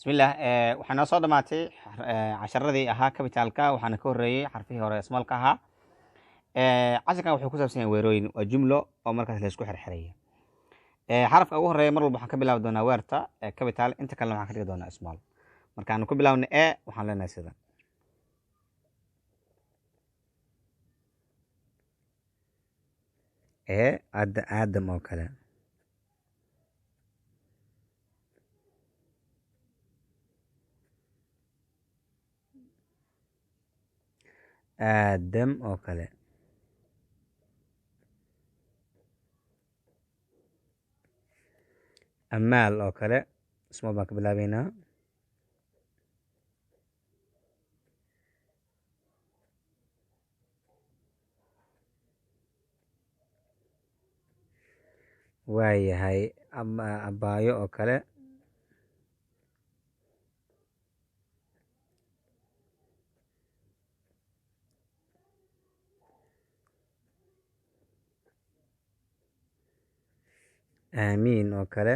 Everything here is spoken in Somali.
bismillah waxaan noo soo dhamaatay casharadii ahaa capitalka waxaana ka horreeyey xarfihii hore smallka ahaa. casharkan wuxuu ku saabsan yahay weerooyin, waa jumlo oo markaas la isku xirxiraya. xarafka ugu horeeya mar walba waxaan ka bilaabi doonaa weerta capital, inta kalena waxaan ka dhigi doonaa small. markaanu ku bilaabna waxaan leenahay sida aadam oo kale. aadam oo kale. amaal oo kale, small baan ka bilaabeynaa. waayahay abaayo oo kale. aamiin oo kale.